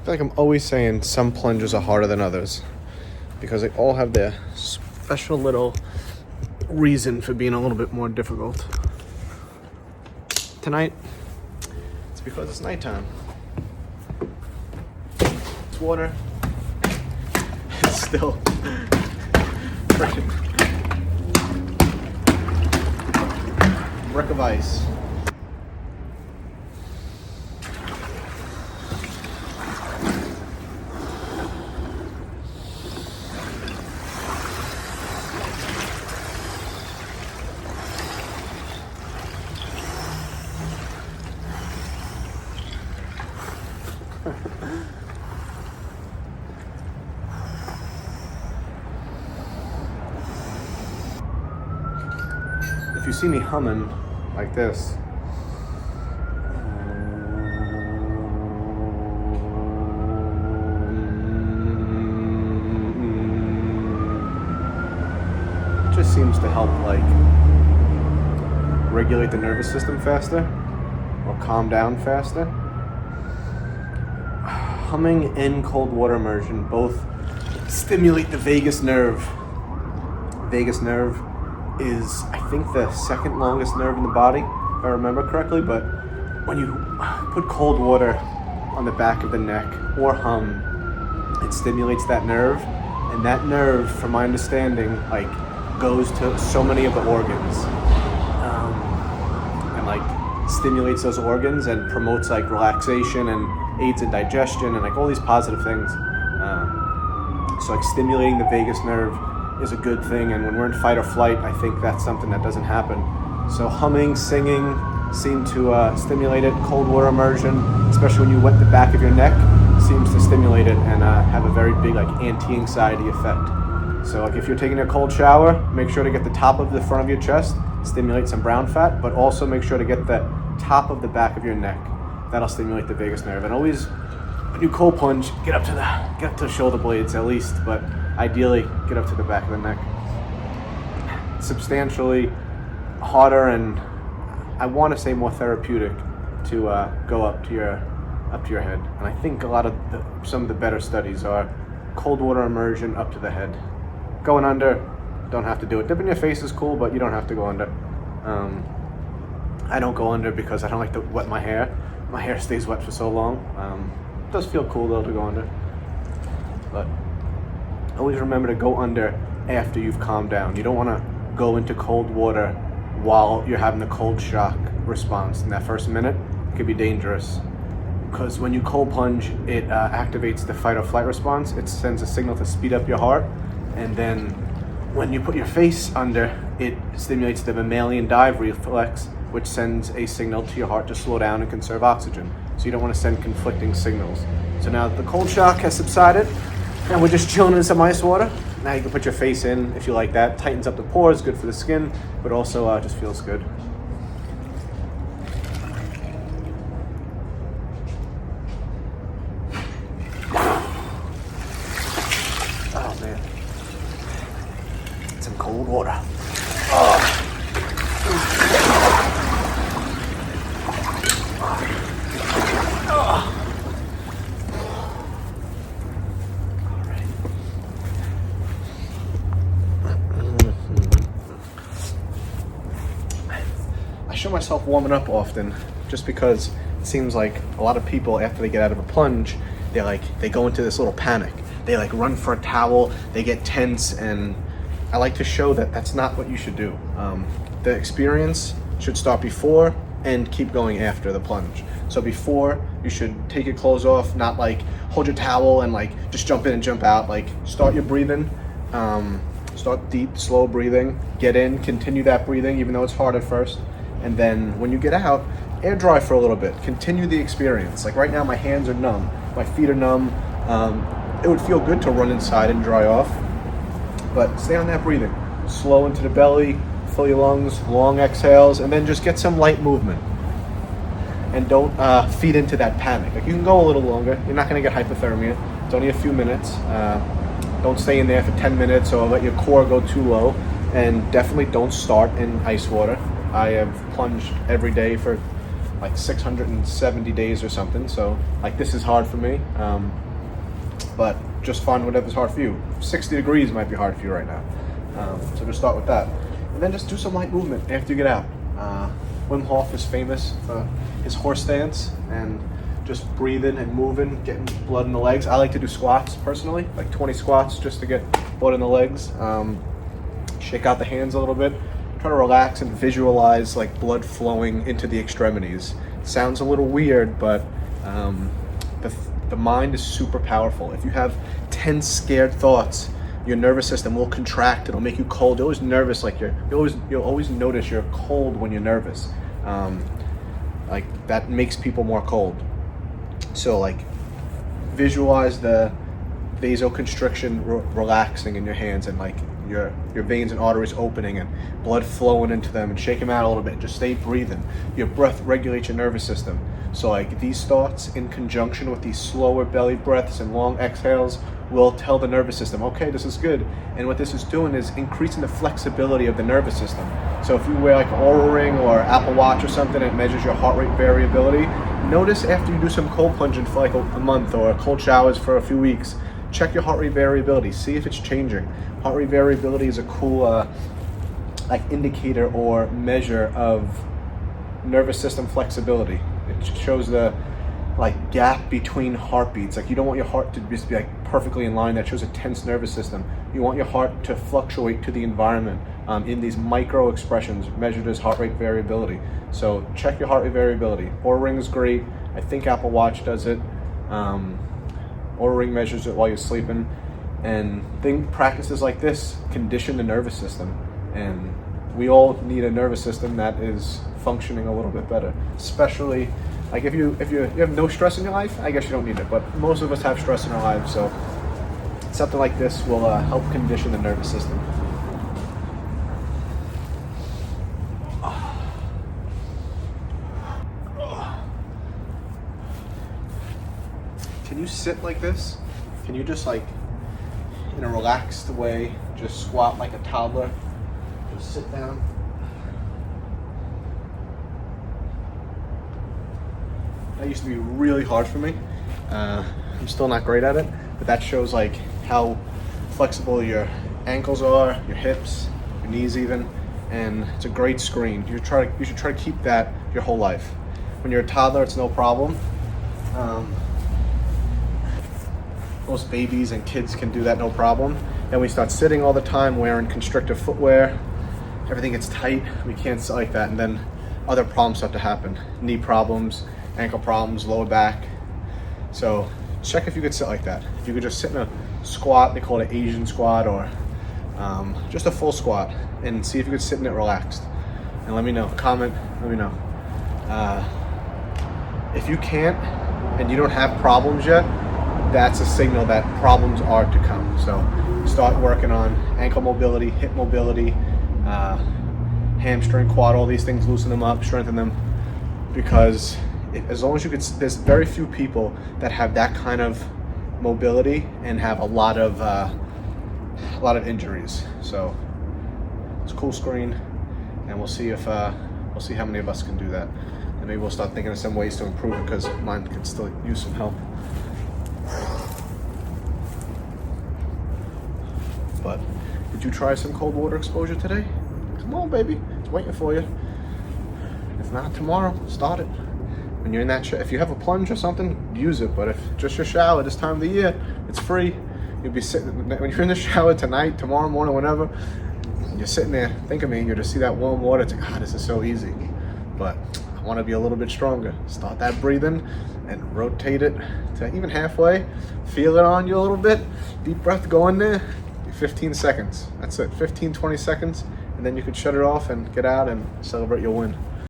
feel like I'm always saying some plunges are harder than others because they all have their special little reason for being a little bit more difficult. Tonight, it's because it's nighttime. It's water. It's still freaking brick of ice. If you see me humming like this, it just seems to help like regulate the nervous system faster or calm down faster. Humming and cold water immersion both stimulate the vagus nerve. Vagus nerve is, I think, the second longest nerve in the body, if I remember correctly, but when you put cold water on the back of the neck or hum, it stimulates that nerve, and that nerve, from my understanding, like goes to so many of the organs, and like stimulates those organs and promotes like relaxation and aids in digestion and like all these positive things. So like stimulating the vagus nerve is a good thing, and when we're in fight or flight, I think that's something that doesn't happen. So humming, singing seem to stimulate it. Cold water immersion, especially when you wet the back of your neck, seems to stimulate it and have a very big like anti-anxiety effect. So like if you're taking a cold shower, make sure to get the top of the front of your chest, stimulate some brown fat, but also make sure to get the top of the back of your neck. That'll stimulate the vagus nerve. And always, when you cold plunge, get up to the shoulder blades at least, but ideally get up to the back of the neck. It's substantially harder and I want to say more therapeutic to go up to your head. And I think some of the better studies are cold water immersion up to the head. Going under, don't have to do it. Dipping your face is cool, but you don't have to go under. I don't go under because I don't like to wet my hair. My hair stays wet for so long. It does feel cool though to go under. But always remember to go under after you've calmed down. You don't want to go into cold water while you're having the cold shock response. In that first minute, it could be dangerous. Because when you cold plunge, it activates the fight or flight response. It sends a signal to speed up your heart. And then when you put your face under, it stimulates the mammalian dive reflex, which sends a signal to your heart to slow down and conserve oxygen. So you don't want to send conflicting signals. So now that the cold shock has subsided, and we're just chilling in some ice water, now you can put your face in if you like that. Tightens up the pores, good for the skin, but also just feels good. Oh man, some cold water. Oh. I show myself warming up often just because it seems like a lot of people after they get out of a plunge, they go into this little panic. They like run for a towel, they get tense, and I like to show that that's not what you should do. The experience should start before and keep going after the plunge. So before, you should take your clothes off, not like hold your towel and like just jump in and jump out. Like start your breathing, start deep, slow breathing, get in, continue that breathing even though it's hard at first. And then when you get out, air dry for a little bit. Continue the experience. Like right now, my hands are numb, my feet are numb. It would feel good to run inside and dry off, but stay on that breathing. Slow into the belly, fill your lungs, long exhales, and then just get some light movement. And don't feed into that panic. Like you can go a little longer. You're not going to get hypothermia. It's only a few minutes. Don't stay in there for 10 minutes or let your core go too low. And definitely don't start in ice water. I have plunged every day for like 670 days or something. So like this is hard for me, but just find whatever's hard for you. 60 degrees might be hard for you right now. So just start with that. And then just do some light movement after you get out. Wim Hof is famous for his horse stance and just breathing and moving, getting blood in the legs. I like to do squats personally, like 20 squats just to get blood in the legs. Shake out the hands a little bit. Try to relax and visualize like blood flowing into the extremities. Sounds a little weird, but the mind is super powerful. If you have 10 scared thoughts, your nervous system will contract. It'll make you cold. You're always nervous, like you'll always notice you're cold when you're nervous. Like that makes people more cold. So like visualize the vasoconstriction relaxing in your hands, and like your veins and arteries opening and blood flowing into them, and shake them out a little bit. Just stay breathing. Your breath regulates your nervous system. So like these thoughts in conjunction with these slower belly breaths and long exhales will tell the nervous system, okay, this is good. And what this is doing is increasing the flexibility of the nervous system. So if you wear like an Oura Ring or Apple Watch or something, it measures your heart rate variability. Notice after you do some cold plunging for like a month, or cold showers for a few weeks, check your heart rate variability, see if it's changing. Heart rate variability is a cool like indicator or measure of nervous system flexibility. It shows the like gap between heartbeats. Like you don't want your heart to just be like perfectly in line. That shows a tense nervous system. You want your heart to fluctuate to the environment in these micro expressions measured as heart rate variability. So check your heart rate variability. Oura Ring is great. I think Apple Watch does it. Oura Ring measures it while you're sleeping. And practices like this condition the nervous system. And we all need a nervous system that is functioning a little bit better. Especially like if you have no stress in your life, I guess you don't need it. But most of us have stress in our lives, so something like this will help condition the nervous system. Can you sit like this? Can you just like, in a relaxed way, just squat like a toddler? Just sit down. That used to be really hard for me. I'm still not great at it, but that shows like how flexible your ankles are, your hips, your knees even, and it's a great screen. You should try to keep that your whole life. When you're a toddler, it's no problem. Most babies and kids can do that no problem. Then we start sitting all the time, wearing constrictive footwear. Everything gets tight. We can't sit like that, and then other problems start to happen. Knee problems, ankle problems, lower back. So check if you could sit like that. If you could just sit in a squat, they call it an Asian squat, or just a full squat, and see if you could sit in it relaxed. And let me know, comment, let me know. If you can't, and you don't have problems yet, that's a signal that problems are to come. So start working on ankle mobility, hip mobility, hamstring, quad, all these things, loosen them up, strengthen them, because as long as you could, there's very few people that have that kind of mobility and have a lot of injuries. So it's a cool screen, and we'll see how many of us can do that, and maybe we'll start thinking of some ways to improve it, because mine could still use some help. But did you try some cold water exposure today? Come on, baby, it's waiting for you. If not, tomorrow, start it. When you're in that, if you have a plunge or something, use it. But if just your shower this time of the year, it's free. You'll be sitting, when you're in the shower tonight, tomorrow morning, whenever, and you're sitting there, think of me, and you'll just see that warm water. It's like, this is so easy. But I want to be a little bit stronger. Start that breathing and rotate it to even halfway. Feel it on you a little bit. Deep breath, go in there. 15 seconds. That's it. 15, 20 seconds. And then you can shut it off and get out and celebrate your win.